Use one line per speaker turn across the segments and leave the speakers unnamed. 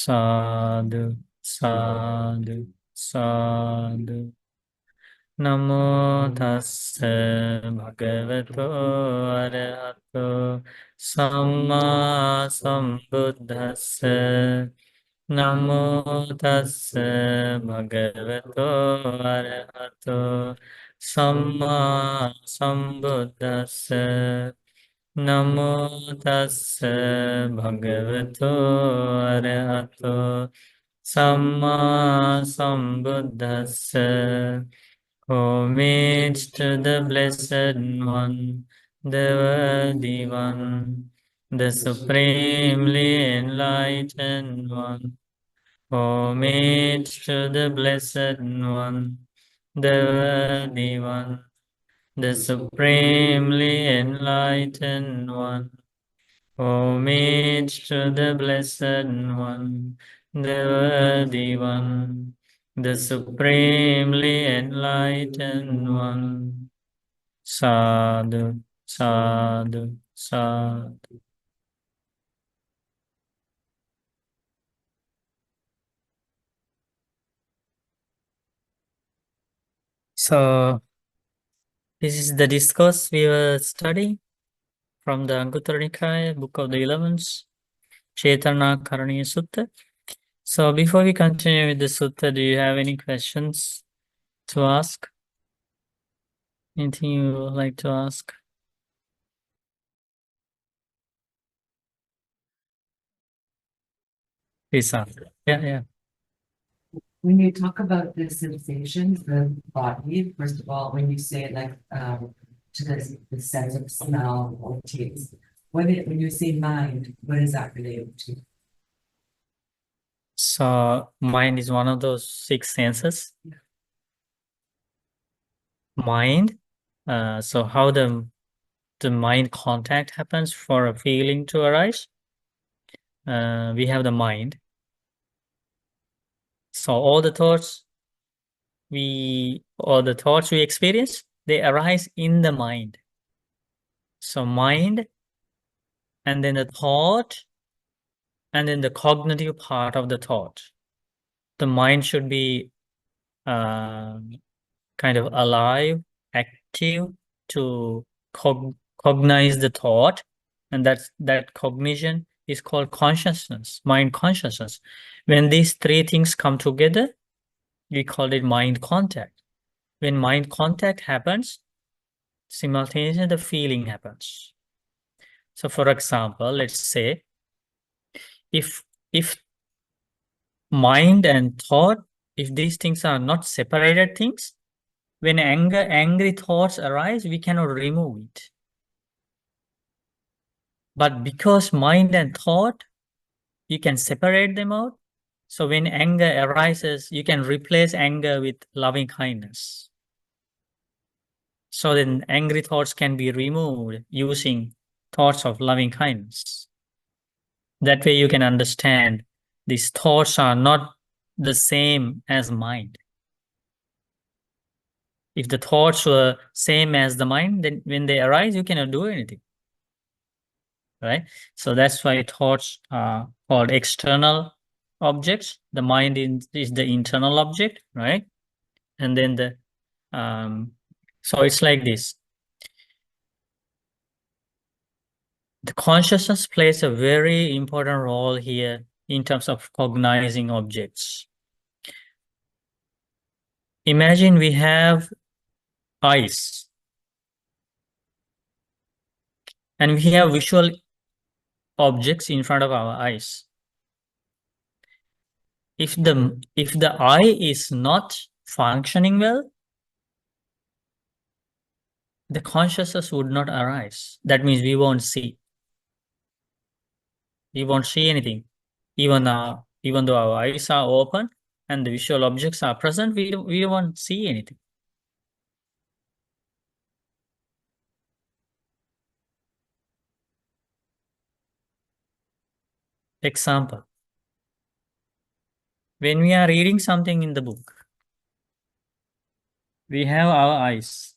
Sadhu, sadhu, sadhu. Namo tassa bhagavato arahato samma sambuddhassa. Namo tassa bhagavato arahato samma sambuddhassa. Namo tassa bhagavato arahato samma sambuddhassa. Homage to the Blessed One, the Worthy One, the Supremely Enlightened One. Homage to the Blessed One, the Worthy One, the Supremely Enlightened One. Homage to the Blessed One, the Worthy One, the Supremely Enlightened One. Sadhu, sadhu, sadhu. So, this is the discourse we were studying from the Anguttara Nikaya, Book of the 11th, Cetanākaraṇīyasutta. So, before we continue with the sutta, do you have any questions to ask? Anything you would like to ask? Please ask. Yeah.
When you talk about the sensations of the body, first of all, when you say like to the sense of smell or taste, when you say mind, what is that related to?
So, mind is one of those 6 senses.
Yeah.
Mind. So, how the mind contact happens for a feeling to arise? We have the mind. So, all the thoughts we experience, they arise in the mind. So, mind, and then the thought, and then the cognitive part of the thought. The mind should be kind of alive, active to cognize the thought, and that cognition is called consciousness, mind consciousness. When these 3 things come together, we call it mind contact. When mind contact happens, simultaneously the feeling happens. So, for example, let's say if mind and thought, if these things are not separated things, when angry thoughts arise, we cannot remove it. But because mind and thought, you can separate them out. So when anger arises, you can replace anger with loving kindness. So then angry thoughts can be removed using thoughts of loving kindness. That way you can understand these thoughts are not the same as mind. If the thoughts were same as the mind, then when they arise, you cannot do anything. Right? So that's why thoughts are called external objects. The mind is the internal object, right? And then so it's like this. The consciousness plays a very important role here in terms of cognizing objects. Imagine we have eyes, and we have visual objects in front of our eyes. If the eye is not functioning well, the consciousness would not arise. That means we won't see. We won't see anything. Even though our eyes are open and the visual objects are present, we won't see anything. Example. When we are reading something in the book, we have our eyes.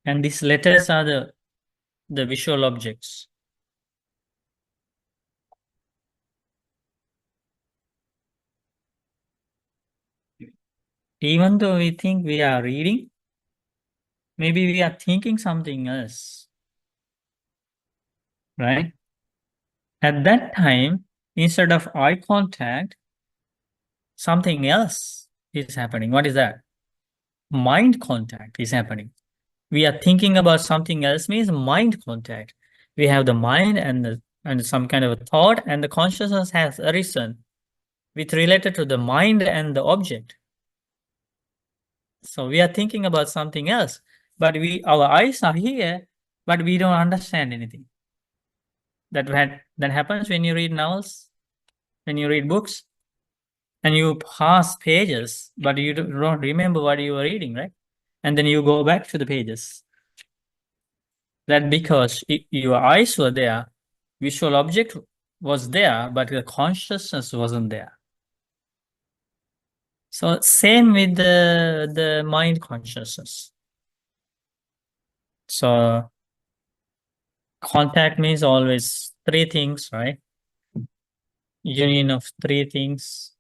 And these letters are the visual objects. Even though we think we are reading, maybe we are thinking something else, right? At that time, instead of eye contact, something else is happening. What is that? Mind contact is happening. We are thinking about something else means mind contact. We have the mind and some kind of a thought, and the consciousness has arisen with related to the mind and the object. So we are thinking about something else, but our eyes are here, but we don't understand anything. That happens when you read novels, when you read books, and you pass pages, but you don't remember what you were reading, right? And then you go back to the pages. That because your eyes were there, visual object was there, but the consciousness wasn't there. So same with the mind consciousness. So contact means always three things, right? Union of three things.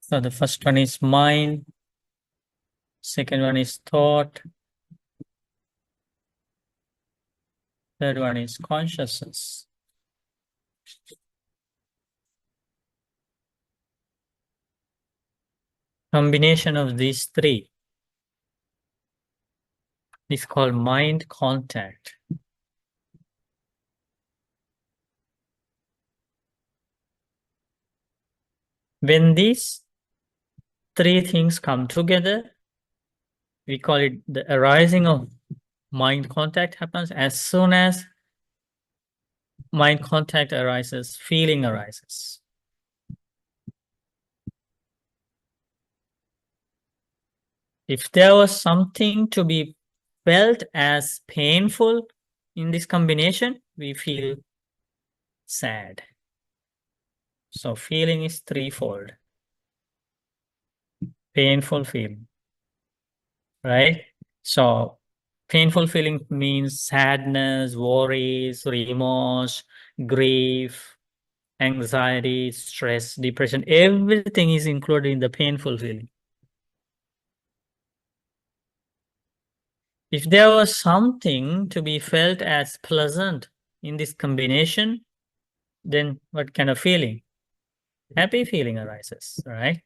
So the first one is mind, second one is thought, third one is consciousness. Combination of these three is called mind contact. When these three things come together, we call it the arising of mind contact happens. As soon as mind contact arises, feeling arises. If there was something to be felt as painful in this combination, we feel sad. So feeling is threefold. Painful feeling, right? So painful feeling means sadness, worries, remorse, grief, anxiety, stress, depression. Everything is included in the painful feeling. If there was something to be felt as pleasant in this combination, then what kind of feeling? Happy feeling arises, right?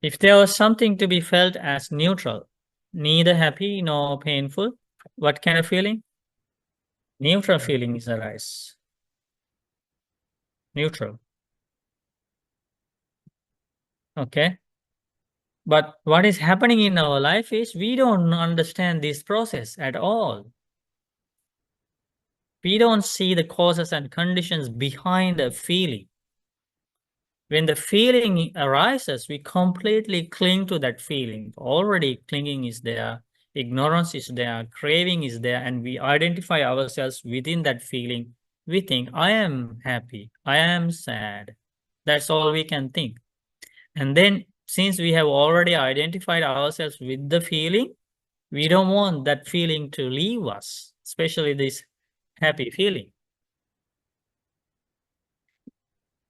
If there was something to be felt as neutral, neither happy nor painful, what kind of feeling? Neutral feelings arise. Neutral. Okay. But what is happening in our life is we don't understand this process at all. We don't see the causes and conditions behind the feeling. When the feeling arises, we completely cling to that feeling. Already clinging is there, ignorance is there, craving is there, and we identify ourselves within that feeling. We think, I am happy, I am sad. That's all we can think. And then since we have already identified ourselves with the feeling, we don't want that feeling to leave us, especially this happy feeling.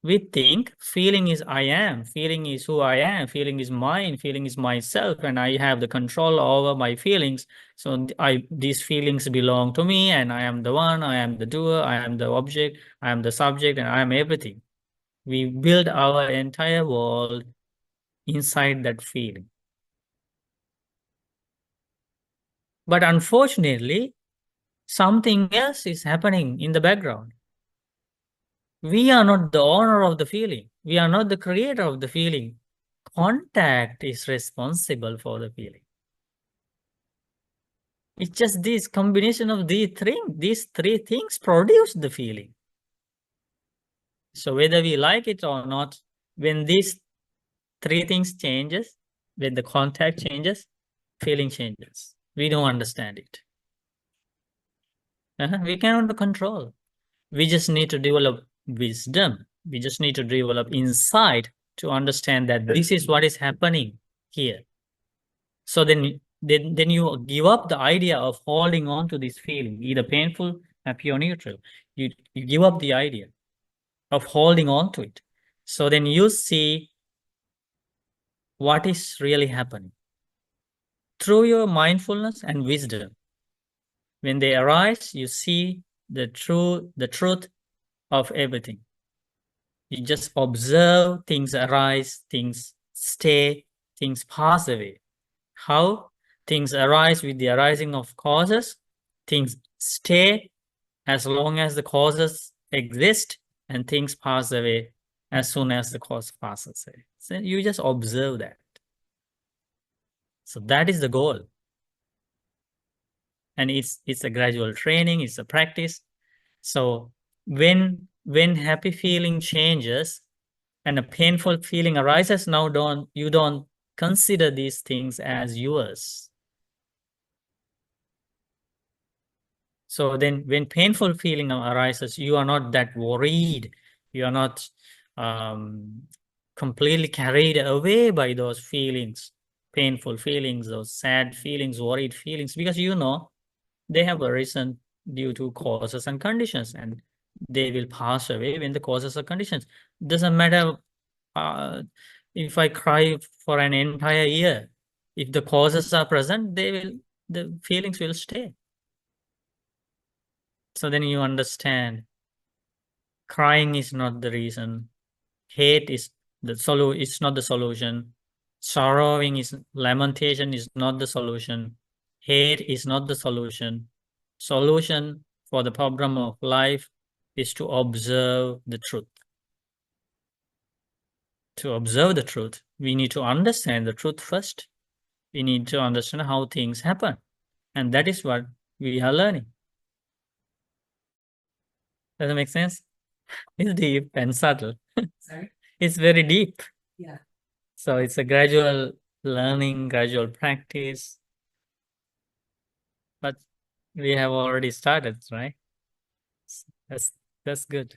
We think feeling is I am, feeling is who I am, feeling is mine, feeling is myself, and I have the control over my feelings. So these feelings belong to me, and I am the one, I am the doer, I am the object, I am the subject, and I am everything. We build our entire world inside that feeling. But unfortunately, something else is happening in the background. We are not the owner of the feeling. We are not the creator of the feeling. Contact is responsible for the feeling. It's just this combination of these three things produce the feeling. So whether we like it or not, when these three things changes, when the contact changes, feeling changes. We don't understand it. We cannot control. We just need to develop wisdom. We just need to develop insight to understand that this is what is happening here. So then then you give up the idea of holding on to this feeling, either painful, happy, or neutral. You give up the idea of holding on to it. So then you see what is really happening through your mindfulness and wisdom. When they arise, you see the truth of everything. You just observe things arise, things stay, things pass away. How? Things arise with the arising of causes, things stay as long as the causes exist, and things pass away as soon as the cause passes away. So you just observe that. So that is the goal. And it's a gradual training, it's a practice. So when happy feeling changes and a painful feeling arises, now you don't consider these things as yours. So then when painful feeling now arises, you are not that worried. You are not completely carried away by those feelings, painful feelings, those sad feelings, worried feelings, because you know they have arisen due to causes and conditions, and they will pass away when the causes or conditions. Doesn't matter if I cry for an entire year. If the causes are present, the feelings will stay. So then you understand crying is not the reason. Hate is it's not the solution. Sorrowing is lamentation is not the solution. Hate is not the solution. Solution for the problem of life is to observe the truth. To observe the truth, we need to understand the truth first. We need to understand how things happen. And that is what we are learning. Does that make sense? It's deep and subtle.
Sorry?
It's very deep.
Yeah.
So it's a gradual learning, gradual practice. But we have already started, right? That's good.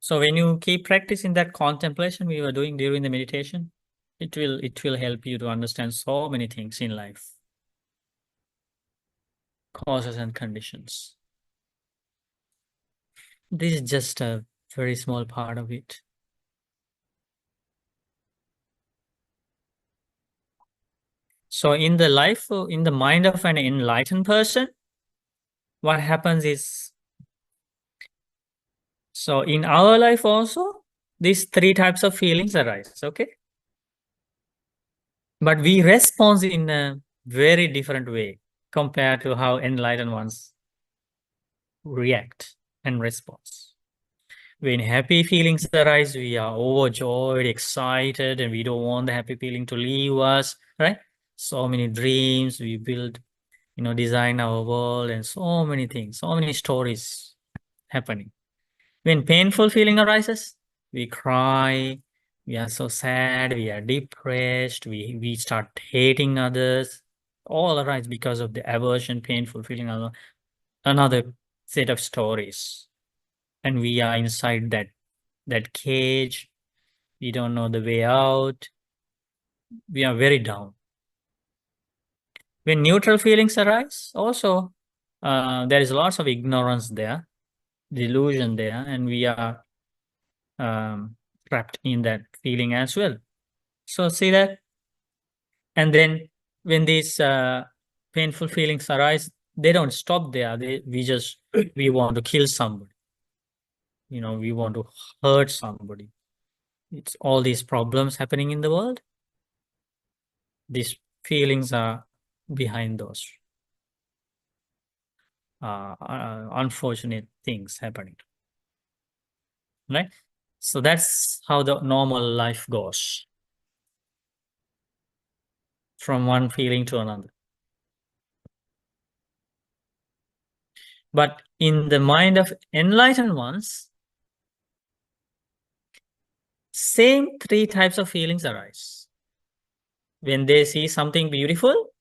So when you keep practicing that contemplation we were doing during the meditation, it will help you to understand so many things in life. Causes and conditions. This is just a very small part of it. So in the mind of an enlightened person, what happens is, so in our life also, these three types of feelings arise, okay? But we respond in a very different way compared to how enlightened ones react and respond. When happy feelings arise, we are overjoyed, excited, and we don't want the happy feeling to leave us, right? So many dreams we build, design our world, and so many things, so many stories happening. When painful feeling arises, we cry, we are so sad, we are depressed, we start hating others. All arise because of the aversion, painful feeling, another set of stories. And we are inside that cage. We don't know the way out. We are very down. When neutral feelings arise, also, there is lots of ignorance there, delusion there, and we are trapped in that feeling as well. So see that? And then when these painful feelings arise, they don't stop there. We want to kill somebody. We want to hurt somebody. It's all these problems happening in the world. These feelings are behind those unfortunate things happening. Right? So that's how the normal life goes. From one feeling to another. But in the mind of enlightened ones, same three types of feelings arise. When they see something beautiful,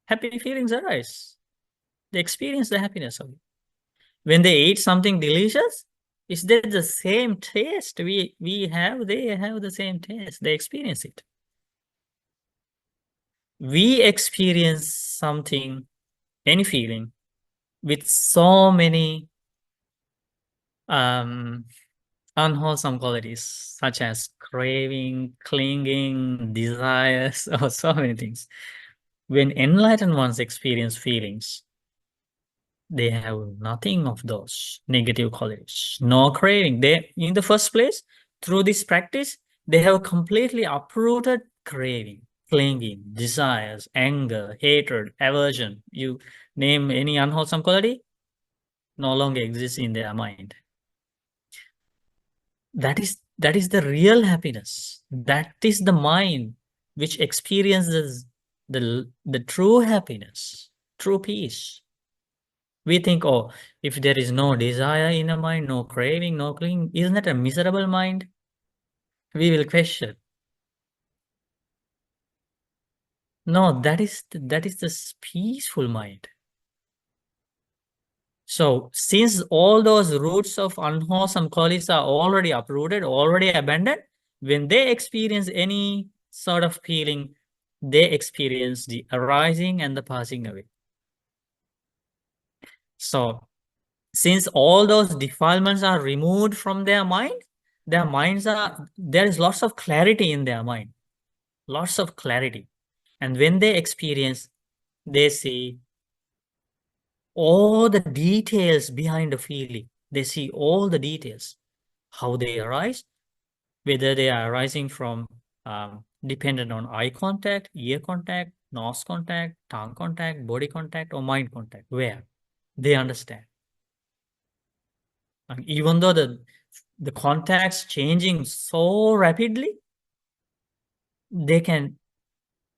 happy feelings arise. They experience the happiness of it. When they eat something delicious, is that the same taste we have? They have the same taste. They experience it. we experience something, any feeling, with so many unwholesome qualities, such as craving, clinging, desires, or so many things. When enlightened ones experience feelings, they have nothing of those negative qualities, no craving. They, in the first place, through this practice, they have completely uprooted craving, clinging, desires, anger, hatred, aversion. You name any unwholesome quality, no longer exists in their mind. That is the real happiness. That is the mind which experiences the true happiness, true peace. We think, oh, if there is no desire in a mind, no craving, no clinging, isn't that a miserable mind? We will question. No, that is the peaceful mind. So since all those roots of unwholesome qualities are already uprooted, already abandoned, when they experience any sort of feeling, they experience the arising and the passing away. So since all those defilements are removed from their mind, there is lots of clarity in their mind, lots of clarity. And when they experience, they see all the details behind the feeling. They see all the details, how they arise, whether they are arising from dependent on eye contact, ear contact, nose contact, tongue contact, body contact, or mind contact, where they understand. And even though the contacts changing so rapidly, they can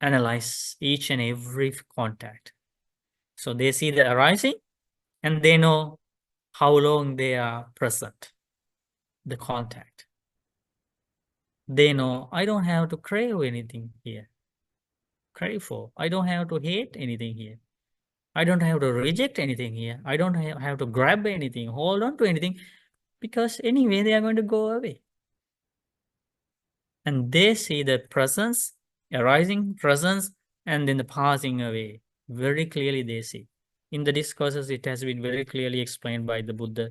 analyze each and every contact. So they see the arising and they know how long they are present, the contact. They know I don't have to crave anything here. Crave for. I don't have to hate anything here. I don't have to reject anything here. I don't have to grab anything, hold on to anything, because anyway, they are going to go away. And they see the presence, arising presence, and then the passing away. Very clearly they see. In the discourses, it has been very clearly explained by the Buddha,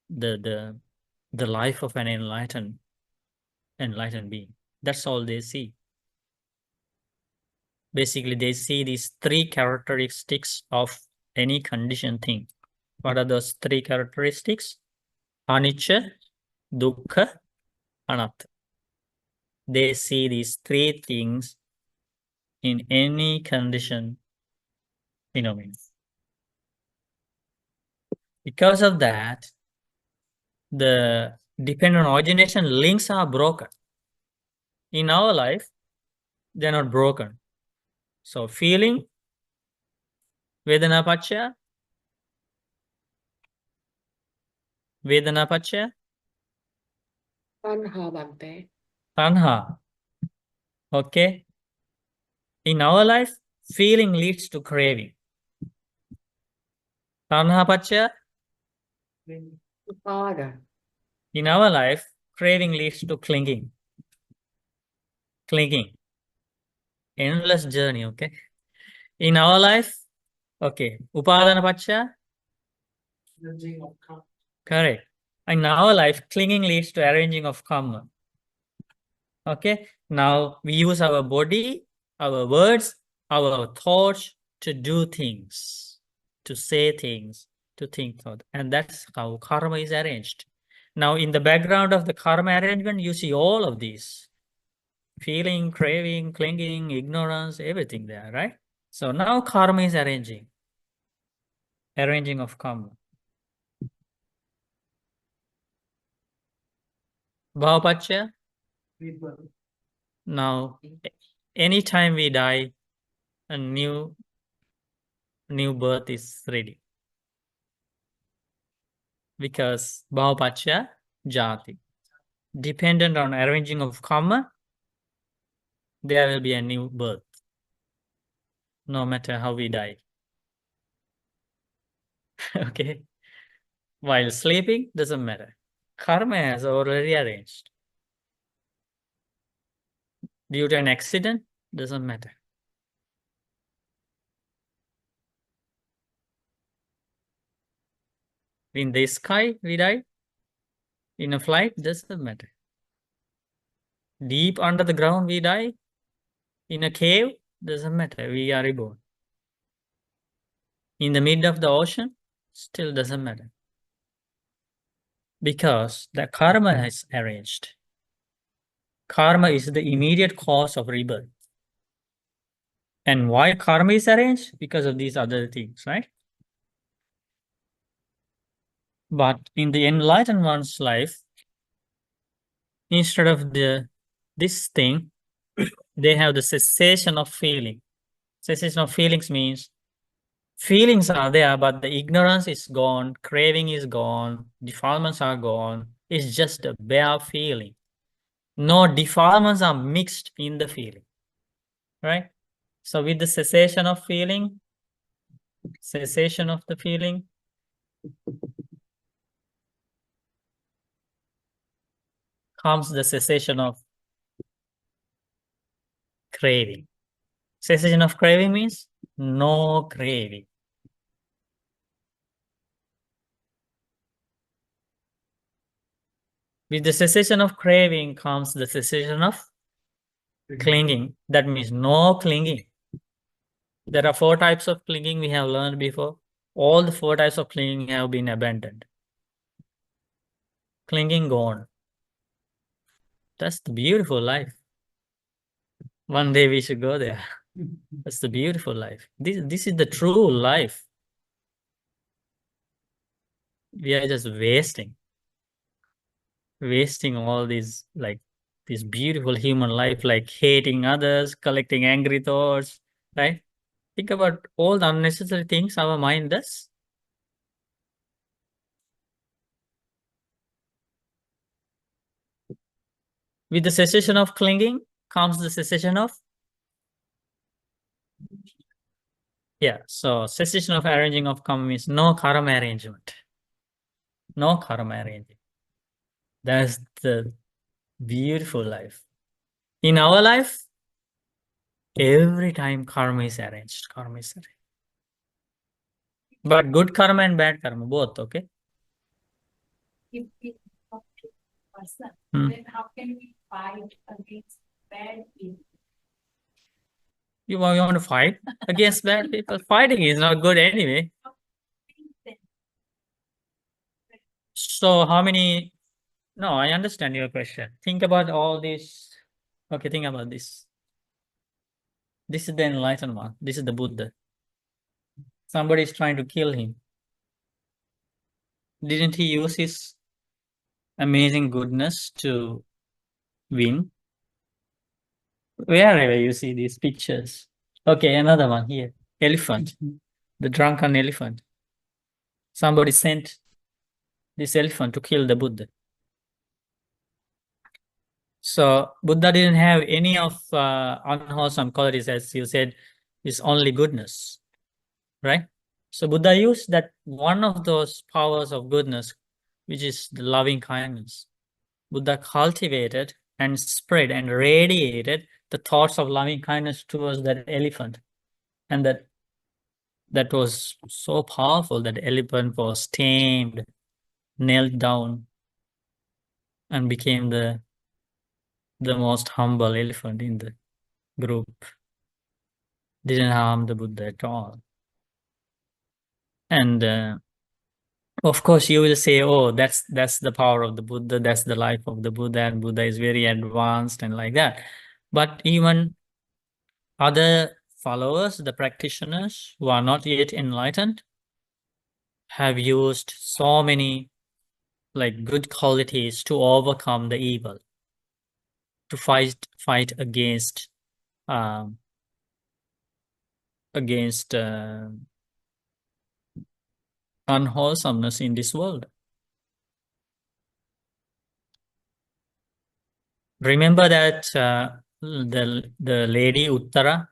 the life of an enlightened being. That's all they see. Basically, they see these three characteristics of any conditioned thing. What are those three characteristics? Anicca, dukkha, anatta. They see these three things in any conditioned phenomenon. Because of that, the dependent origination links are broken. In our life, they're not broken. So feeling, vedana paccaya,
Tanha Bhante.
tanha. Okay. In our life, feeling leads to craving. Tanha paccaya.
Upada.
In our life, craving leads to clinging. Endless journey, okay? In our life, okay, upadana paccaya. Correct. In our life, clinging leads to arranging of karma. Okay, now we use our body, our words, our thoughts to do things, to say things, to think thought. And that's how karma is arranged. Now, in the background of the karma arrangement, you see all of these. Feeling, craving, clinging, ignorance, everything there, right? So now karma is arranging of karma. Bhavapaccaya. Now, anytime we die, a new birth is ready. Because bhavapaccaya jati. Dependent on arranging of karma, there will be a new birth. No matter how we die. Okay. While sleeping, doesn't matter. Karma has already arranged. Due to an accident, doesn't matter. In the sky, we die. In a flight, doesn't matter. Deep under the ground, we die. In a cave, doesn't matter. We are reborn. In the mid of the ocean, still doesn't matter. Because the karma has arranged. Karma is the immediate cause of rebirth. And why karma is arranged? Because of these other things, right? But in the enlightened one's life, instead of this thing, they have the cessation of feeling. Cessation of feelings means feelings are there, but the ignorance is gone, craving is gone, defilements are gone. It's just a bare feeling. No defilements are mixed in the feeling, right? So with the cessation of feeling, cessation of the feeling, comes the cessation of craving. Cessation of craving means no craving. With the cessation of craving comes the cessation of clinging. That means no clinging. There are 4 types of clinging we have learned before. All the 4 types of clinging have been abandoned. Clinging gone. That's the beautiful life. One day we should go there. That's the beautiful life. This is the true life. We are just wasting all these, like, this beautiful human life, like hating others, collecting angry thoughts, right? Think about all the unnecessary things our mind does. With the cessation of clinging comes the cessation of, so cessation of arranging of karma means no karma arrangement. No karma arranging. That's the beautiful life. In our life, every time karma is arranged. Karma is arranged. But good karma and bad karma, both, okay?
If we talk to person,
Hmm.
then how can we fight against bad people?
You want to fight against bad people? Fighting is not good anyway. So how many? No, I understand your question. Think about all this. Okay, think about this. This is the enlightened one. This is the Buddha. Somebody is trying to kill him. Didn't he use his amazing goodness to win? Wherever you see these pictures. Okay, another one here. Elephant. The drunken elephant. Somebody sent this elephant to kill the Buddha. So Buddha didn't have any of unwholesome qualities, as you said, is only goodness, right? So Buddha used that one of those powers of goodness, which is the loving kindness. Buddha cultivated and spread and radiated the thoughts of loving kindness towards that elephant. And that was so powerful that the elephant was tamed, knelt down, and became the most humble elephant in the group. Didn't harm the Buddha at all. And of course, you will say, oh, that's the power of the Buddha, that's the life of the Buddha, and Buddha is very advanced and like that. But even other followers, the practitioners who are not yet enlightened, have used so many like good qualities to overcome the evil, to fight against unwholesomeness in this world. Remember that the lady Uttara,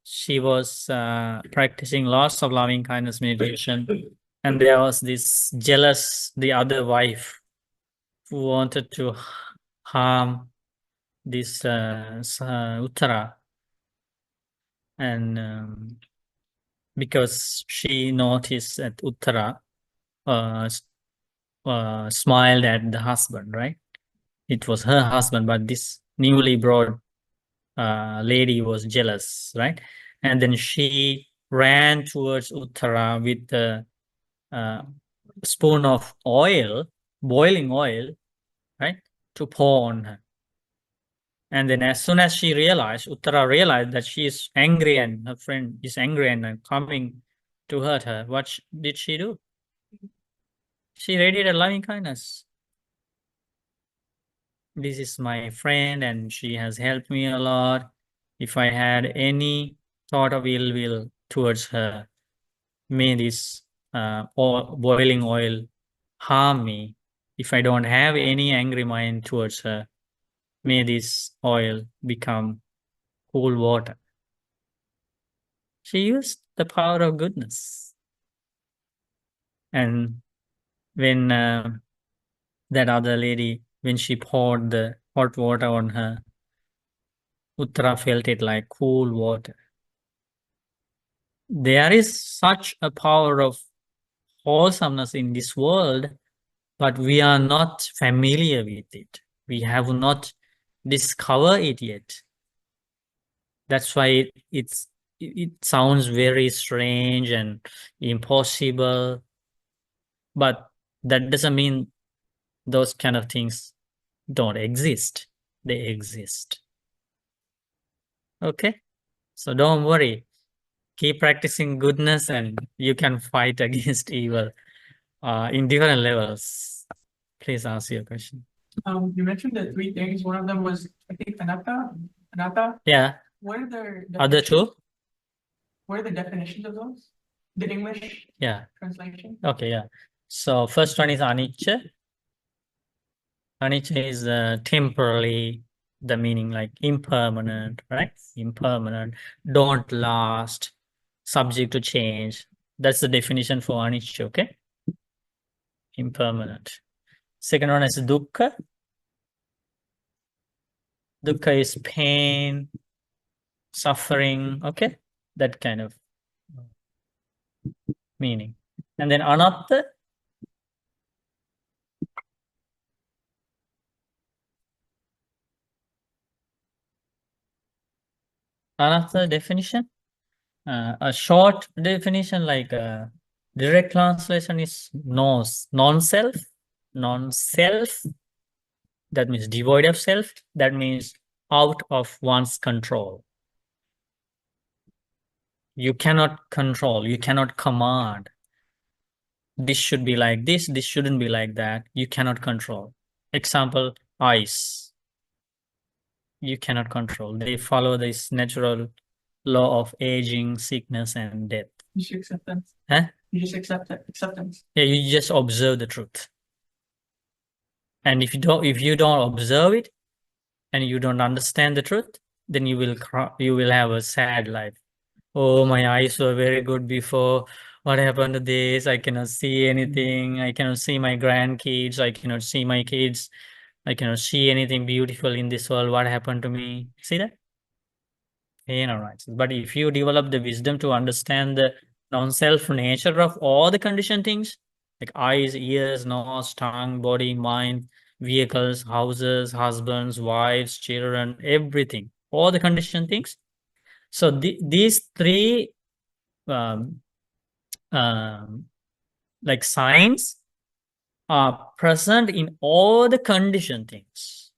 she was practicing lots of loving kindness meditation, and there was this jealous, the other wife, who wanted to harm this Uttara, and because she noticed that Uttara smiled at the husband, right? It was her husband, but this newly brought lady was jealous, right? And then she ran towards Uttara with the spoon of oil, boiling oil, right, to pour on her. And then as soon as she realized, Uttara realized that she is angry and her friend is angry and coming to hurt her, what did she do? She radiated loving kindness. This is my friend and she has helped me a lot. If I had any thought of ill will towards her, may this boiling oil harm me. If I don't have any angry mind towards her, may this oil become cool water. She used the power of goodness. And when that other lady, when she poured the hot water on her, Uttara felt it like cool water. There is such a power of wholesomeness in this world, but we are not familiar with it. We have not discovered it yet. That's why it sounds very strange and impossible, but that doesn't mean those kind of things don't exist. They exist. Okay? So don't worry. Keep practicing goodness and you can fight against evil in different levels. Please ask your question.
You mentioned the three things. One of them was, I think, anatta.
Yeah.
What are the
Other two?
What are the definitions of those? The English translation?
Okay, yeah. So first one is anicca. Anicca is temporarily, the meaning like impermanent, right? Impermanent, don't last, subject to change. That's the definition for anicca, okay? Impermanent. Second one is dukkha. Dukkha is pain, suffering, okay? That kind of meaning. And then anatta. Anatta definition. A short definition, like direct translation is non-self. Non-self. That means devoid of self. That means out of one's control. You cannot control. You cannot command. This should be like this. This shouldn't be like that. You cannot control. Example, eyes. You cannot control. They follow this natural law of aging, sickness, and death.
You just accept them.
Huh?
You just accept it. Acceptance.
Yeah, you just observe the truth. And if you don't observe it and you don't understand the truth, then you will have a sad life. Oh, my eyes were very good before. What happened to this? I cannot see anything. I cannot see my grandkids. I cannot see my kids. I cannot see anything beautiful in this world. What happened to me? See that? Right. But if you develop the wisdom to understand the non-self nature of all the conditioned things, like eyes, ears, nose, tongue, body, mind, vehicles, houses, husbands, wives, children, everything, all the conditioned things. So these three like signs are present in all the conditioned things.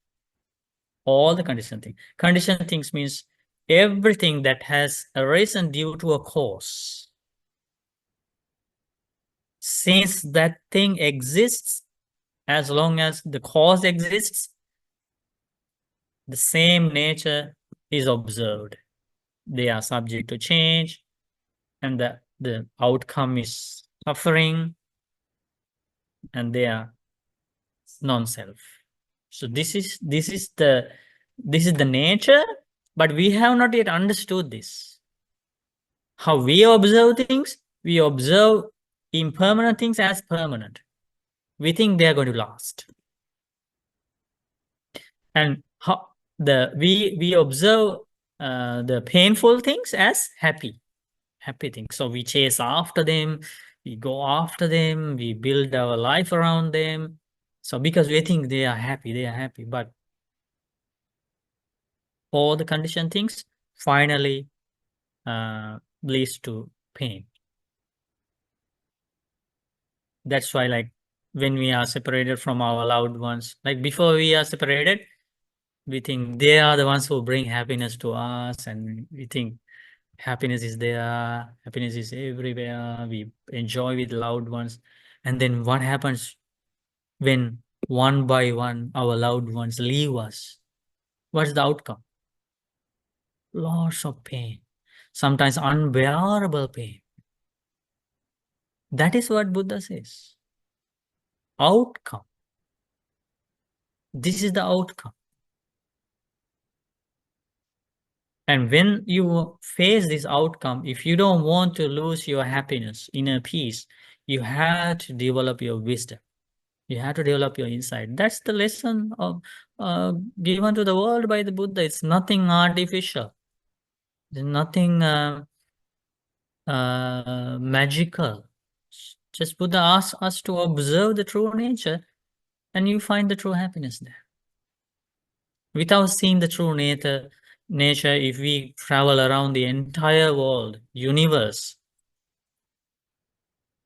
All the conditioned things. Conditioned things means everything that has arisen due to a cause. Since that thing exists, as long as the cause exists, the same nature is observed. They are subject to change, and the outcome is suffering, and they are non-self. So this is the nature, but we have not yet understood this. How we observe things, we observe impermanent things as permanent. We think they are going to last. And how we observe the painful things as happy. happy thing. So we chase after them, we go after them, we build our life around them. So because we think they are happy, but all the conditioned things finally leads to pain. That's why, like, when we are separated from our loved ones, like before we are separated, we think they are the ones who bring happiness to us, and we think happiness is there, happiness is everywhere, we enjoy with loved ones. And then what happens when one by one our loved ones leave us? What's the outcome? Lots of pain, sometimes unbearable pain. That is what Buddha says. Outcome. This is the outcome. And when you face this outcome, if you don't want to lose your happiness, inner peace, you have to develop your wisdom. You have to develop your insight. That's the lesson of given to the world by the Buddha. It's nothing artificial. There's nothing magical. Just Buddha asks us to observe the true nature, and you find the true happiness there. Without seeing the true nature, if we travel around the entire world, universe,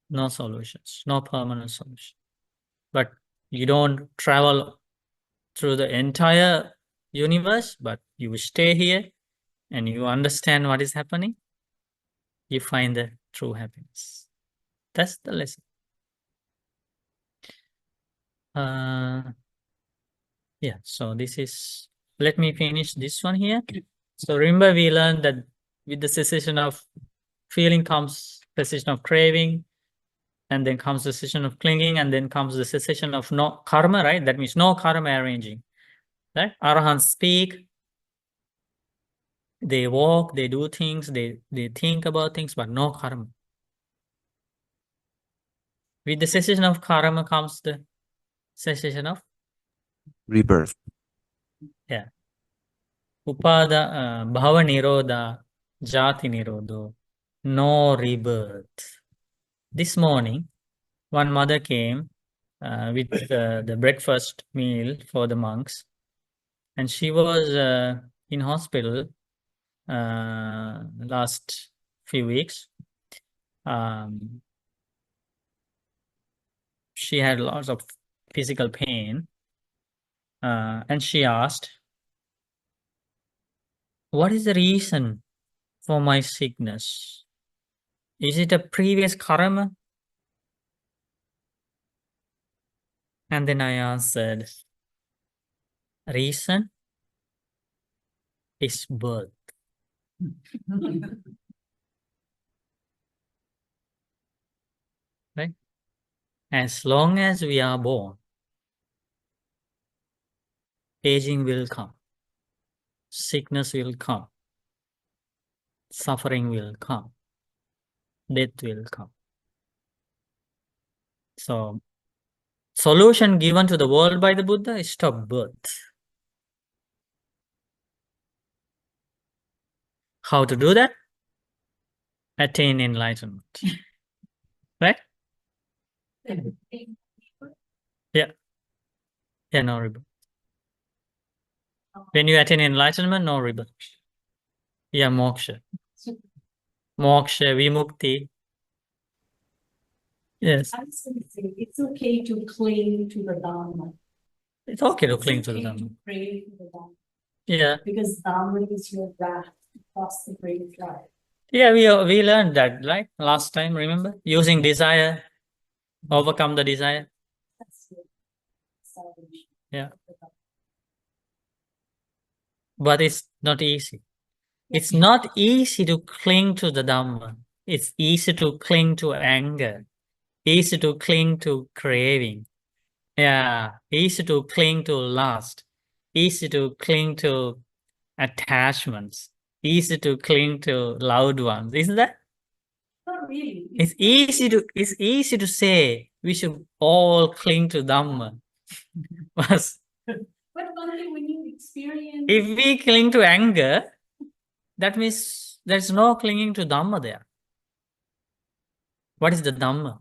no solutions, no permanent solution. But you don't travel through the entire universe, but you stay here and you understand what is happening, you find the true happiness. That's the lesson. Yeah, so this is, let me finish this one here. So remember, we learned that with the cessation of feeling comes cessation of craving, and then comes the cessation of clinging, and then comes the cessation of no karma, right? That means no karma arranging, right? Arahants speak, they walk, they do things, they think about things, but no karma. With the cessation of karma comes the cessation of
rebirth.
Yeah. Upada, bhava nirodha, jati nirodho, no rebirth. This morning, one mother came with the breakfast meal for the monks, and she was in hospital last few weeks. She had lots of physical pain, and she asked, what is the reason for my sickness? Is it a previous karma? And then I answered, reason is birth. Right? As long as we are born, aging will come, sickness will come, suffering will come, death will come. So, solution given to the world by the Buddha is stop birth. How to do that? Attain enlightenment. Right? Yeah. Yeah, no rebirth. When you attain enlightenment, no rebirth. Yeah, moksha. Moksha, vimukti. Yes.
I was going to say, it's okay to cling to the Dharma.
It's okay to
It's
cling to the
okay
Dhamma.
pray to the Dharma.
Yeah.
Because Dharma is your raft across the great flood.
Yeah, we learned that, right? Last time, remember? Using desire, overcome the desire.
That's your salvation.
Yeah. But it's not easy. It's not easy to cling to the Dhamma. It's easy to cling to anger. Easy to cling to craving. Yeah. Easy to cling to lust. Easy to cling to attachments. Easy to cling to loved ones. Isn't that?
Not really.
It's easy to say we should all cling to Dhamma. But
But one thing when you experience.
if we cling to anger, that means there's no clinging to Dhamma there. What is the Dhamma?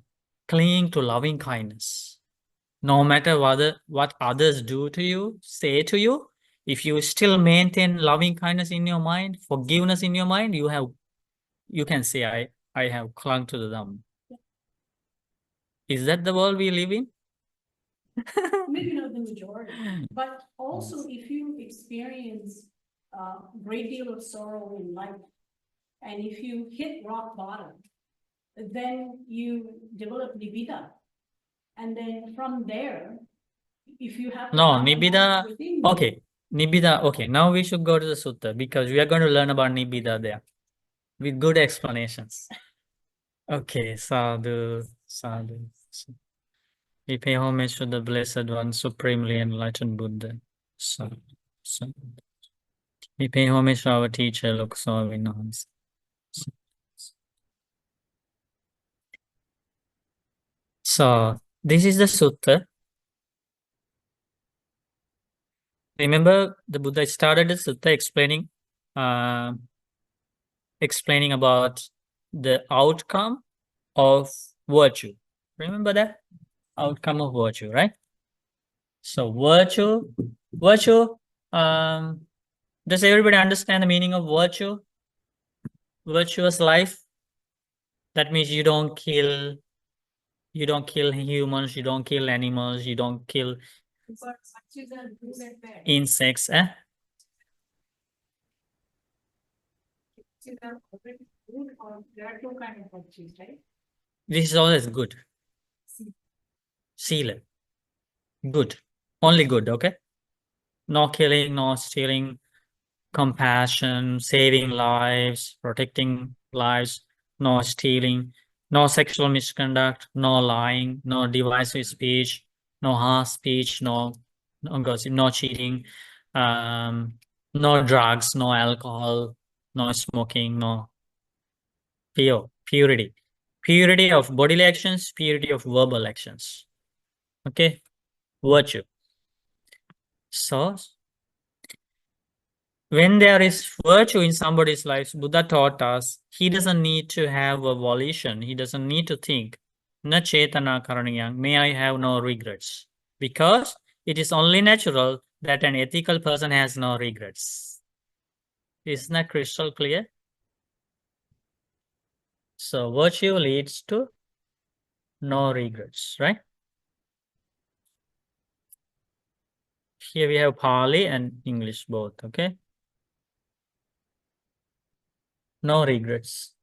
Cling to loving kindness. No matter what others do to you, say to you, if you still maintain loving kindness in your mind, forgiveness in your mind, you can say, I have clung to the Dhamma. Is that the world we live in?
Maybe not the majority, but also if you experience a great deal of sorrow in life, and if you hit rock bottom, then you develop nibbida. And then from there, if you have
No, nibbida.
within you,
Okay, nibbida. Okay, now we should go to the sutta because we are going to learn about nibbida there with good explanations. Okay, sadhu, sadhu. We pay homage to the Blessed One, Supremely Enlightened Buddha. Sadhu, sadhu. We pay homage to our teacher, Lok Sovinans. So, this is the sutta. Remember, the Buddha started the sutta explaining about the outcome of virtue. Remember that? Outcome of virtue, right? So virtue, does everybody understand the meaning of virtue? Virtuous life. That means you don't kill humans, you don't kill animals, you don't kill insects.
there are two kinds of virtues, right?
This is always good. Sila. Good. Only good, okay? No killing, no stealing, compassion, saving lives, protecting lives, no stealing, no sexual misconduct, no lying, no divisive speech, no harsh speech, no gossip, no cheating, no drugs, no alcohol, no smoking, no purity. Purity of bodily actions, purity of verbal actions. Okay? Virtue. So, when there is virtue in somebody's life, Buddha taught us, he doesn't need to have a volition. He doesn't need to think. Na Cetanākaraṇīyasutta, may I have no regrets. Because it is only natural that an ethical person has no regrets. Isn't that crystal clear? So virtue leads to no regrets, right? Here we have Pali and English both, okay? No regrets.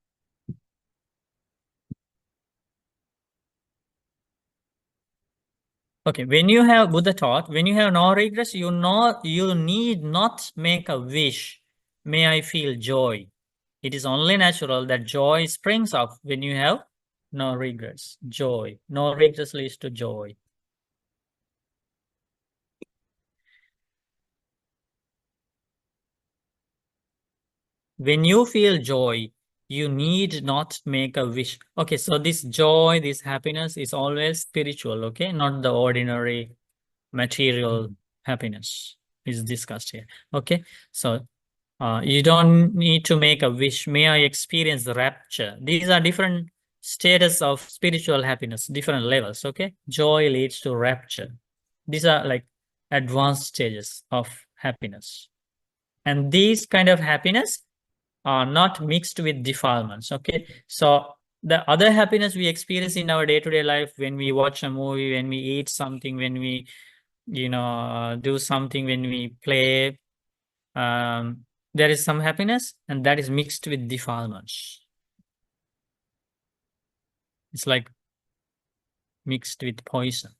Okay, when you have Buddha taught, when you have no regrets, you need not make a wish. May I feel joy. It is only natural that joy springs up when you have no regrets. Joy. No regrets leads to joy. When you feel joy, you need not make a wish. Okay, so this joy, this happiness is always spiritual, okay? Not the ordinary material happiness is discussed here. Okay, so you don't need to make a wish. May I experience the rapture. These are different status of spiritual happiness, different levels. Okay, joy leads to rapture. These are like advanced stages of happiness, and these kind of happiness are not mixed with defilements. Okay, so the other happiness we experience in our day-to-day life, when we watch a movie, when we eat something, when we do something, when we play, there is some happiness, and that is mixed with defilements. It's like mixed with poison.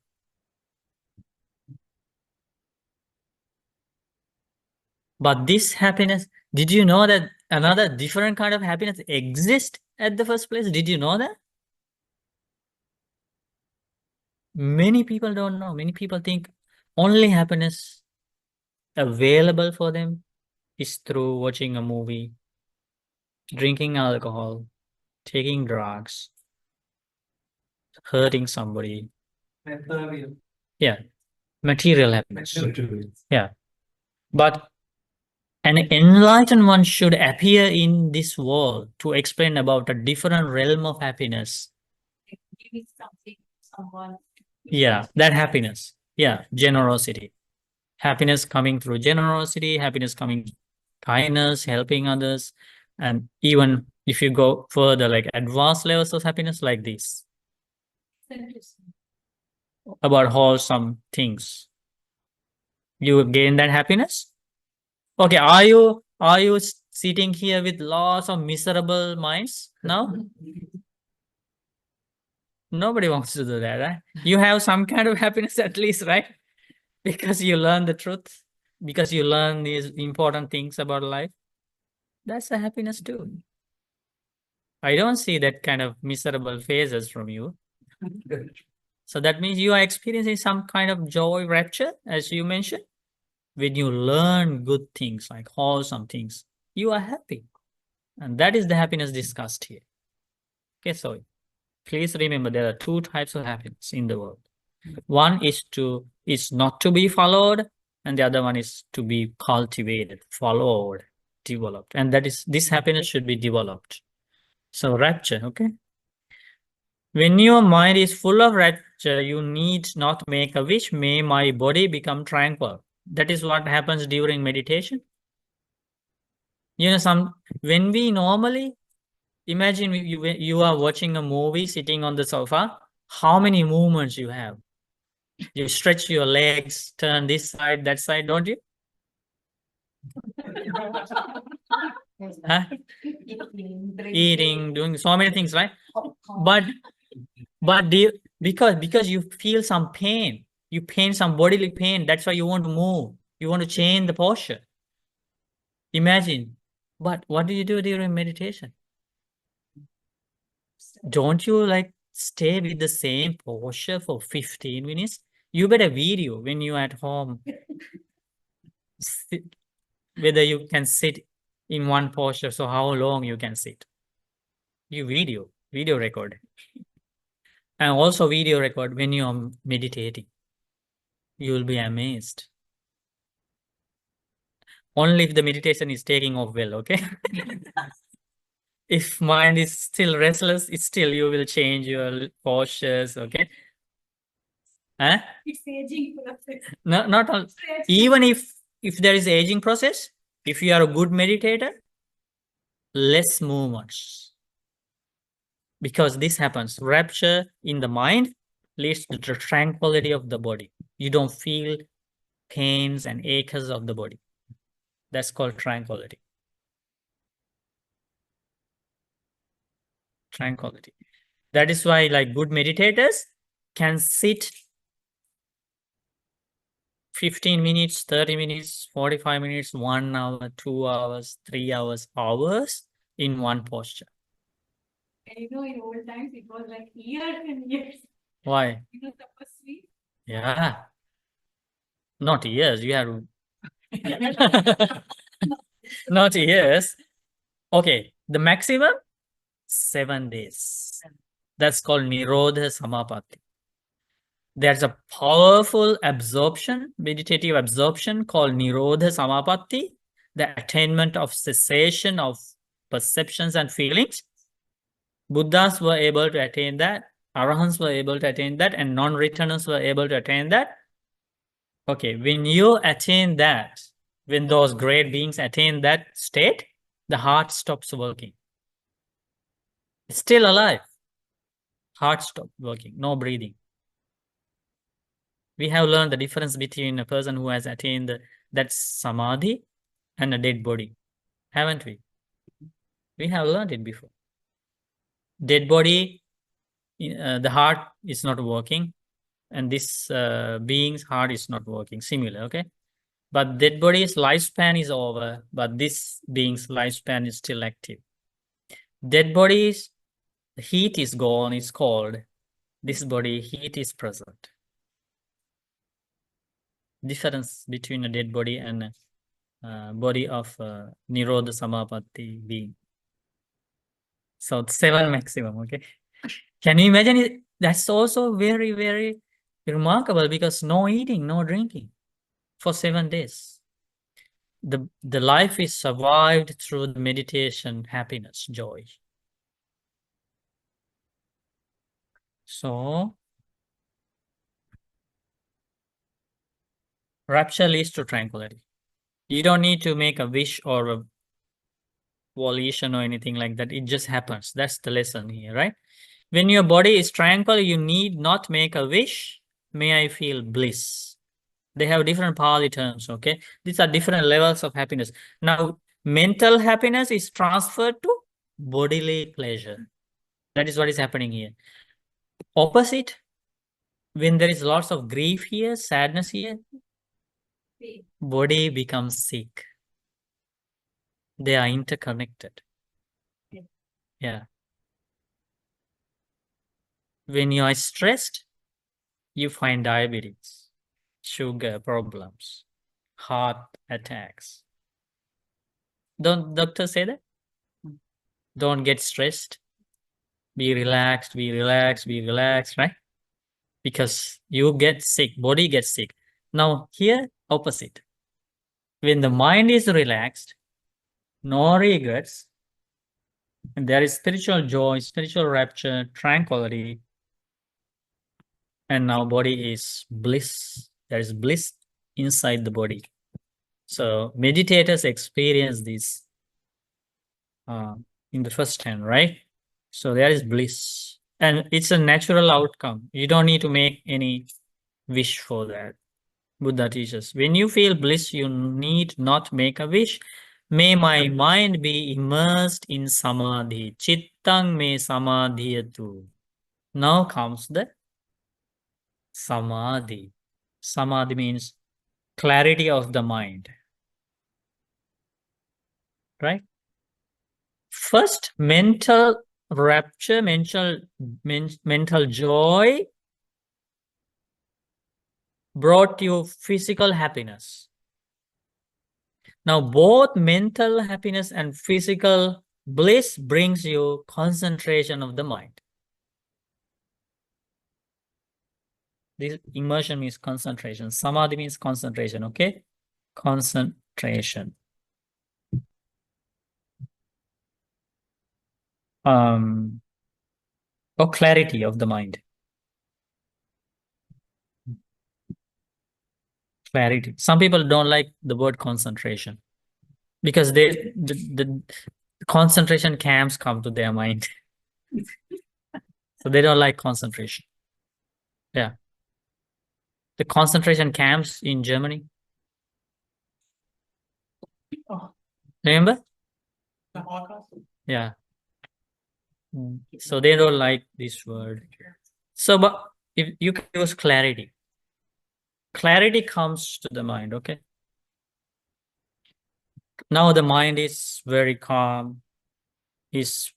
But this happiness, did you know that another different kind of happiness exists at the first place? Did you know that? Many people don't know. Many people think only happiness available for them is through watching a movie, drinking alcohol, taking drugs, hurting somebody. Yeah, material happiness. Yeah, but an enlightened one should appear in this world to explain about a different realm of happiness
giving something to someone.
Yeah, that happiness. Yeah, generosity. Happiness coming through generosity, happiness coming kindness, helping others. And even if you go further, like advanced levels of happiness like this,
Interesting.
about wholesome things, you gain that happiness. Okay, are you sitting here with lots of miserable minds now? Nobody wants to do that, right? You have some kind of happiness at least, right? Because you learn the truth, because you learn these important things about life. That's a happiness too. I don't see that kind of miserable phases from you. So that means you are experiencing some kind of joy, rapture, as you mentioned. When you learn good things, like wholesome things, you are happy. And that is the happiness discussed here. Okay, so please remember there are two types of happiness in the world. One is not to be followed, and the other one is to be cultivated, followed, developed. And that is, this happiness should be developed. So rapture, okay? When your mind is full of rapture, you need not make a wish, may my body become tranquil. That is what happens during meditation. You know, when we normally imagine you are watching a movie sitting on the sofa, how many movements you have? You stretch your legs, turn this side, that side, don't you? Huh? Eating, doing so many things, right? But because you feel some pain, you pain some bodily pain, that's why you want to move. You want to change the posture. Imagine. But what do you do during meditation? Don't you like stay with the same posture for 15 minutes? You better video when you're at home. Whether you can sit in one posture, so how long you can sit. You video record. And also video record when you're meditating. You will be amazed. Only if the meditation is taking off well, okay? If mind is still restless, it's still you will change your postures, okay? Huh?
It's aging process.
No, not all. Even if there is aging process, if you are a good meditator, less movements. Because this happens, rapture in the mind leads to the tranquility of the body. You don't feel pains and aches of the body. That's called tranquility. Tranquility. That is why, like, good meditators can sit 15 minutes, 30 minutes, 45 minutes, 1 hour, 2 hours, 3 hours, hours in one posture.
And you know, in old times, it was like years and years.
Why?
You know, tapasvi.
Yeah. Not years. You have not years. Okay. The maximum 7 days. That's called Nirodha Samapatti. There's a powerful absorption, meditative absorption called Nirodha Samapatti, the attainment of cessation of perceptions and feelings. Buddhas were able to attain that, Arahants were able to attain that, and non-returners were able to attain that. Okay, when you attain that, when those great beings attain that state, the heart stops working. It's still alive. Heart stops working, no breathing. We have learned the difference between a person who has attained that samadhi and a dead body, haven't we? We have learned it before. Dead body, the heart is not working, and this being's heart is not working, similar, okay? But dead body's lifespan is over, but this being's lifespan is still active. Dead body's heat is gone, it's cold. This body, heat is present. Difference between a dead body and a body of Nirodha Samapatti being. So 7 maximum, okay? Can you imagine it? That's also very, very remarkable because no eating, no drinking for 7 days. The life is survived through the meditation, happiness, joy. So, rapture leads to tranquility. You don't need to make a wish or a volition or anything like that. It just happens. That's the lesson here, right? When your body is tranquil, you need not make a wish. May I feel bliss. They have different Pali terms, okay? These are different levels of happiness. Now, mental happiness is transferred to bodily pleasure. That is what is happening here. Opposite, when there is lots of grief here, sadness here, body becomes sick. They are interconnected. Yeah. When you are stressed, you find diabetes, sugar problems, heart attacks. Don't doctors say that? Don't get stressed. Be relaxed, be relaxed, be relaxed, right? Because you get sick, body gets sick. Now here, opposite. When the mind is relaxed, no regrets, and there is spiritual joy, spiritual rapture, tranquility, and now body is bliss. There is bliss inside the body. So meditators experience this in the first hand, right? So there is bliss, and it's a natural outcome. You don't need to make any wish for that. Buddha teaches, when you feel bliss, you need not make a wish. May my mind be immersed in samadhi. Chittang me samadhiyatu. Now comes the samadhi. Samadhi means clarity of the mind. Right? First, mental rapture, mental joy brought you physical happiness. Now, both mental happiness and physical bliss brings you concentration of the mind. This immersion means concentration. Samadhi means concentration, okay? Concentration. Or clarity of the mind. Clarity. Some people don't like the word concentration because the concentration camps come to their mind. So they don't like concentration. Yeah. The concentration camps in Germany.
Oh,
Remember?
the Holocaust?
Yeah. So they don't like this word. So, but if you can use clarity. Clarity comes to the mind, okay? Now the mind is very calm, is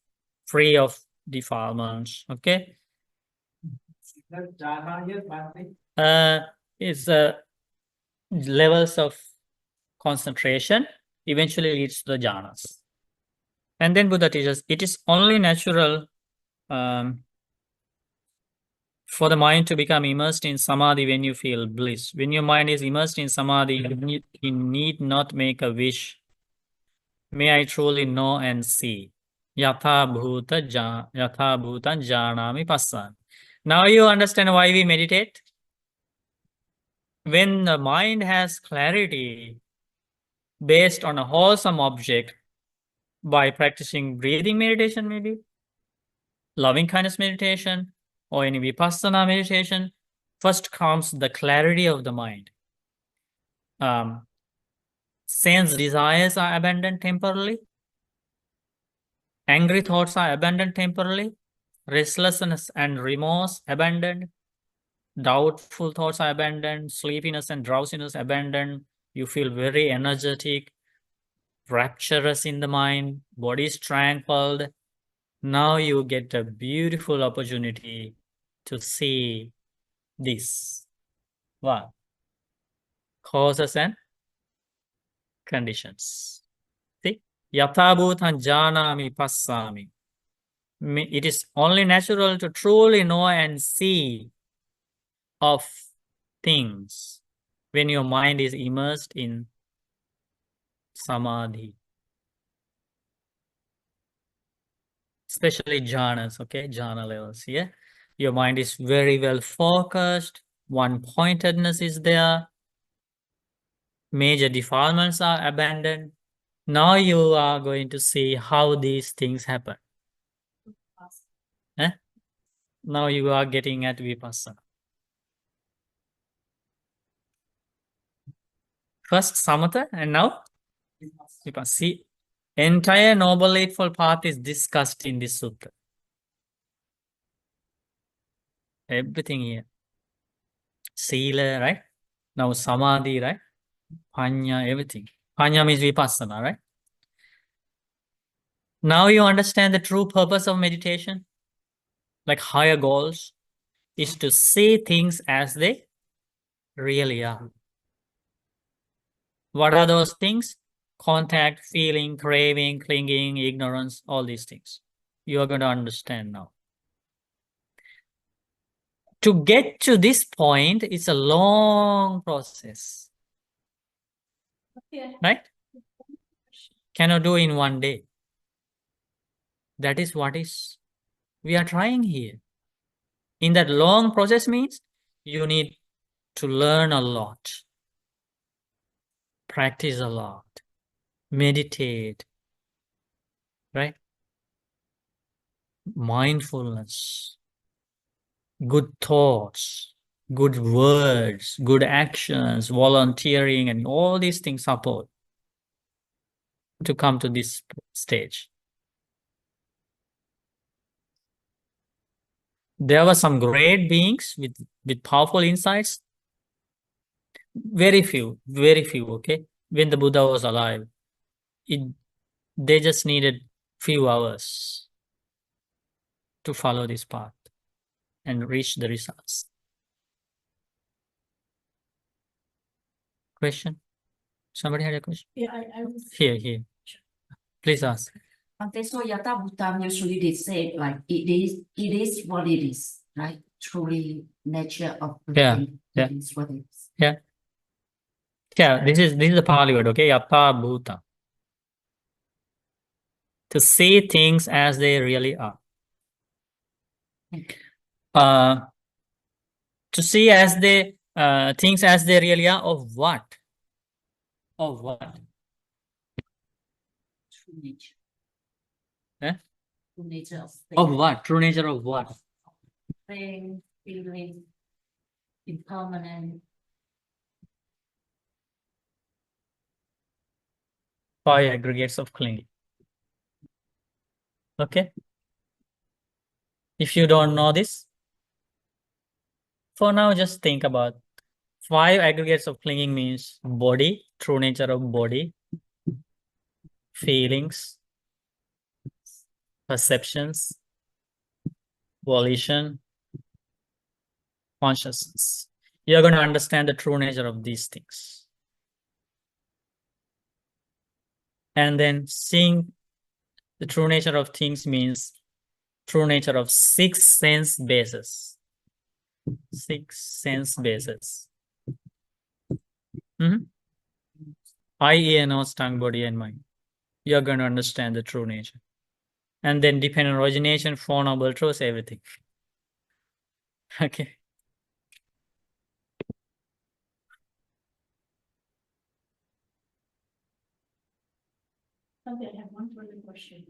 free of defilements, okay? It's levels of concentration eventually leads to the jhanas. And then Buddha teaches, it is only natural for the mind to become immersed in samadhi when you feel bliss. When your mind is immersed in samadhi, you need not make a wish. May I truly know and see. Yatha bhutan janami passan. Now you understand why we meditate? When the mind has clarity based on a wholesome object, by practicing breathing meditation, maybe loving kindness meditation, or any vipassana meditation, first comes the clarity of the mind. Sense desires are abandoned temporarily. Angry thoughts are abandoned temporarily. Restlessness and remorse abandoned. Doubtful thoughts are abandoned. Sleepiness and drowsiness abandoned. You feel very energetic, rapturous in the mind. Body is tranquil. Now you get a beautiful opportunity to see this. What? Causes and conditions. See? Yatha bhutan janami passami. It is only natural to truly know and see of things when your mind is immersed in samadhi. Especially jhanas, okay? Jhana levels, yeah? Your mind is very well focused. One-pointedness is there. Major defilements are abandoned. Now you are going to see how these things happen. Now you are getting at Vipassana. First Samatha and now Vipassana. See, entire Noble Eightfold Path is discussed in this sutta. Everything here. Sila, right? Now Samadhi, right? Panya, everything. Panya means Vipassana, right? Now you understand the true purpose of meditation, like higher goals, is to see things as they really are. What are those things? Contact, feeling, craving, clinging, ignorance, all these things. You are going to understand now. To get to this point, it's a long process.
Okay.
Right? Cannot do in one day. That is what is we are trying here. In that long process means you need to learn a lot, practice a lot, meditate, right? Mindfulness, good thoughts, good words, good actions, volunteering, and all these things support to come to this stage. There were some great beings with powerful insights. Very few, okay? When the Buddha was alive, they just needed few hours to follow this path and reach the results. Question? Somebody had a question?
Yeah, I was.
Here. Please ask.
Okay, so Yata Bhutan usually they say like it is what it is, right? Truly nature of the
Yeah,
thing.
yeah.
It is what it is.
Yeah, this is the Pali word, okay? Yata Bhuta. To see things as they really are. To see as they things as they really are of what? Of what?
True nature.
Eh?
True nature of
Of
thing.
what? True nature of what?
Thing, feeling, impermanent.
Five aggregates of clinging. Okay? If you don't know this, for now just think about 5 aggregates of clinging means body, true nature of body, feelings, perceptions, volition, consciousness. You're going to understand the true nature of these things. And then seeing the true nature of things means true nature of 6 sense bases. 6 sense bases. Eye, ear, nose, tongue, body, and mind. You're going to understand the true nature. And then dependent origination, Four Noble Truths, everything. Okay.
Okay, I have one further question.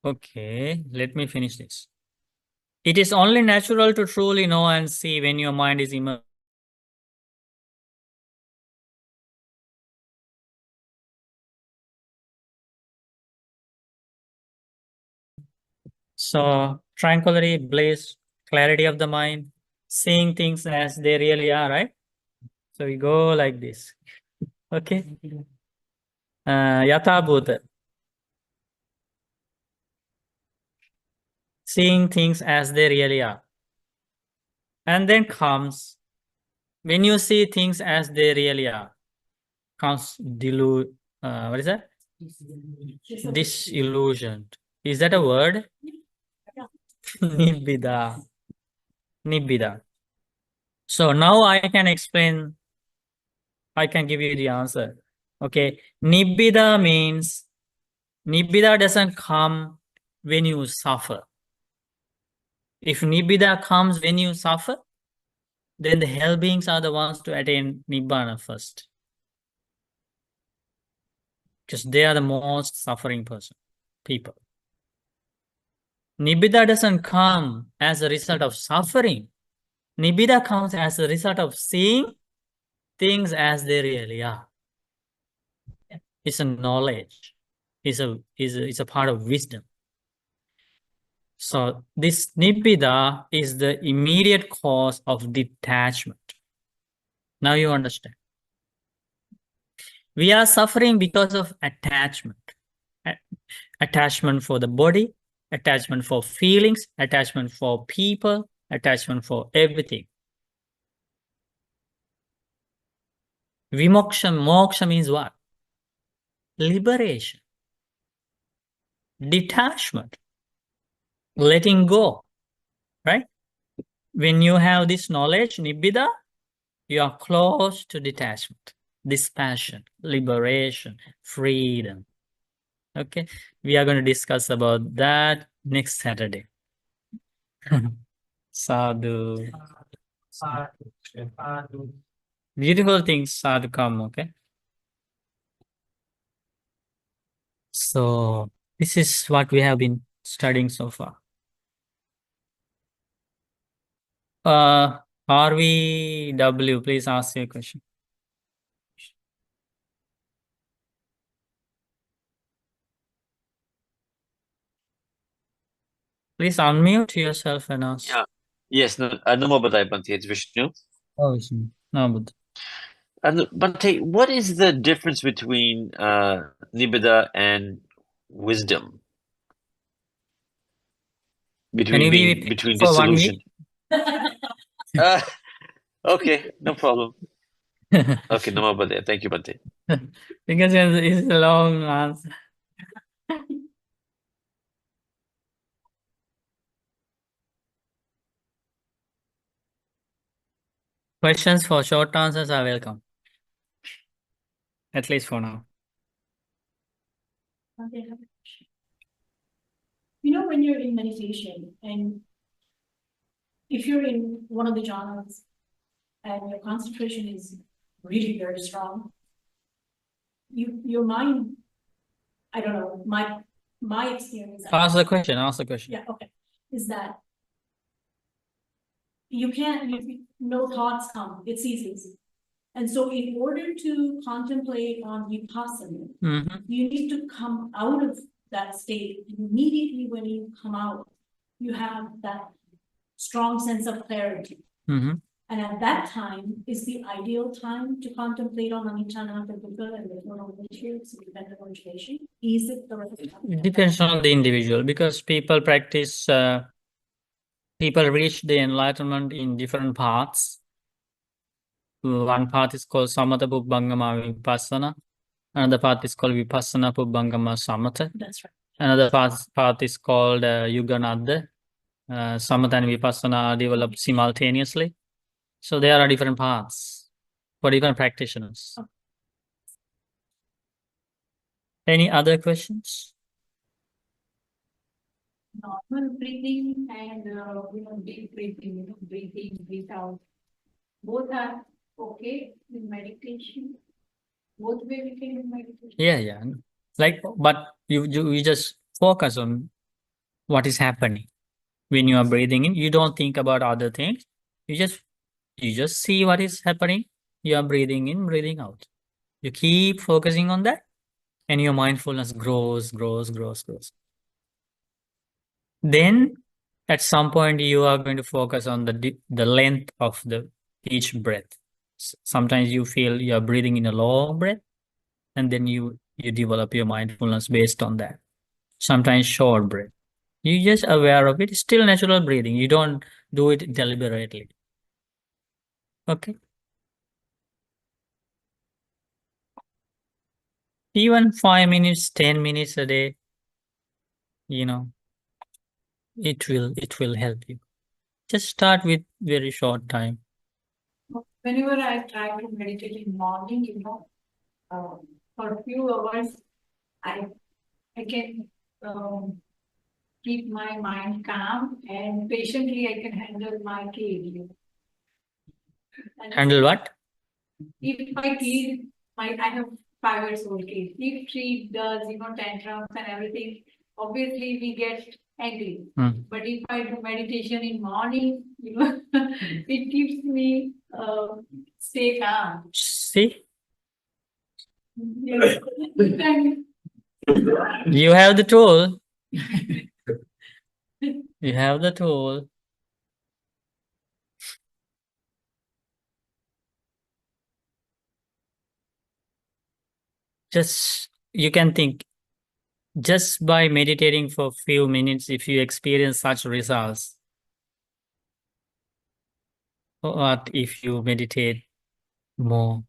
Okay, let me finish this. It is only natural to truly know and see when your mind is immersed. So, tranquility, bliss, clarity of the mind, seeing things as they really are, right? So, we go like this. Okay. Yatha Bhuta. Seeing things as they really are. And then comes, when you see things as they really are, comes what is that? Disillusion. Is that a word? Nibbida. Nibbida. So now I can explain, I can give you the answer. Okay. Nibbida means, Nibbida doesn't come when you suffer. If Nibbida comes when you suffer, then the hell beings are the ones to attain Nibbana first. Because they are the most suffering people. Nibbida doesn't come as a result of suffering. Nibbida comes as a result of seeing things as they really are. It's a knowledge. It's a part of wisdom. So this Nibbida is the immediate cause of detachment. Now you understand. We are suffering because of attachment. Attachment for the body, attachment for feelings, attachment for people, attachment for everything. Vimoksha, moksha means what? Liberation. Detachment. Letting go. Right? When you have this knowledge, Nibbida, you are close to detachment, dispassion, liberation, freedom. Okay, we are going to discuss about that next Saturday. Sadhu. Beautiful things start to come, okay? So this is what we have been studying so far. RVW, please ask your question. Please unmute yourself and ask.
Yeah. Yes, no, Namo Buddhaya Bhante, it's Vishnu.
Oh, Vishnu. No, Buddha.
Bhante, what is the difference between Nibbida and wisdom?
Can you be
Between
for 1
dissolution?
week?
Okay, no problem. Okay, Namo Buddhaya. Thank you, Bhante.
Because it's a long answer. Questions for short answers are welcome. At least for now.
You know, when you're in meditation and if you're in one of the jhanas and your concentration is really very strong, your mind, I don't know, my experience.
Ask the question.
Yeah, okay. Is that no thoughts come, it ceases. And so in order to contemplate on vipassana, you need to come out of that state. Immediately when you come out, you have that strong sense of clarity. And at that time is the ideal time to contemplate on anicca-anatta dukkha and the eternal nature, independent origination. Is it the right time?
It depends on the individual, because people practice, people reach the enlightenment in different paths. One path is called samatha pubbangama vipassana. Another path is called vipassana pubbangama samatha.
That's right.
Another path is called yuganadda. Samatha and vipassana are developed simultaneously. So there are different paths for different practitioners.
Okay.
Any other questions?
Normal breathing and deep breathing, breathe in, breathe out. Both are okay in meditation. Both way we can do meditation.
Yeah. Like, but you just focus on what is happening. When you are breathing in, you don't think about other things. You just see what is happening. You are breathing in, breathing out. You keep focusing on that, and your mindfulness grows. Then at some point you are going to focus on the length of each breath. Sometimes you feel you are breathing in a long breath, and then you develop your mindfulness based on that. Sometimes short breath. You just aware of it. It's still natural breathing. You don't do it deliberately. Okay. Even 5 minutes, 10 minutes a day, it will help you. Just start with very short time.
Whenever I try to meditate in morning, for a few hours, I can keep my mind calm and patiently I can handle my kid. And
Handle what?
if my kid, I have 5 years old kid, if she does, tantrums and everything, obviously we get angry.
Hmm.
But if I do meditation in morning, it keeps me stay calm.
See,
Yes. And
you have the tool. You have the tool. Just, you can think, just by meditating for a few minutes, if you experience such results, what if you meditate more?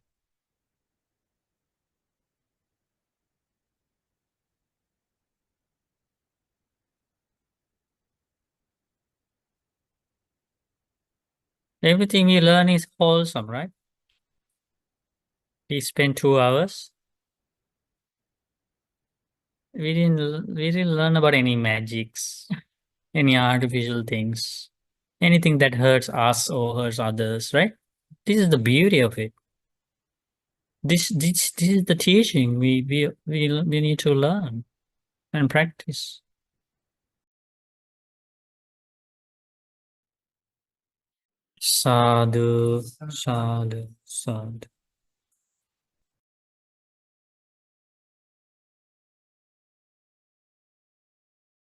Everything we learn is wholesome, right? We spent 2 hours. We didn't learn about any magics, any artificial things, anything that hurts us or hurts others, right? This is the beauty of it. This is the teaching we need to learn and practice. Sadhu, sadhu, sadhu.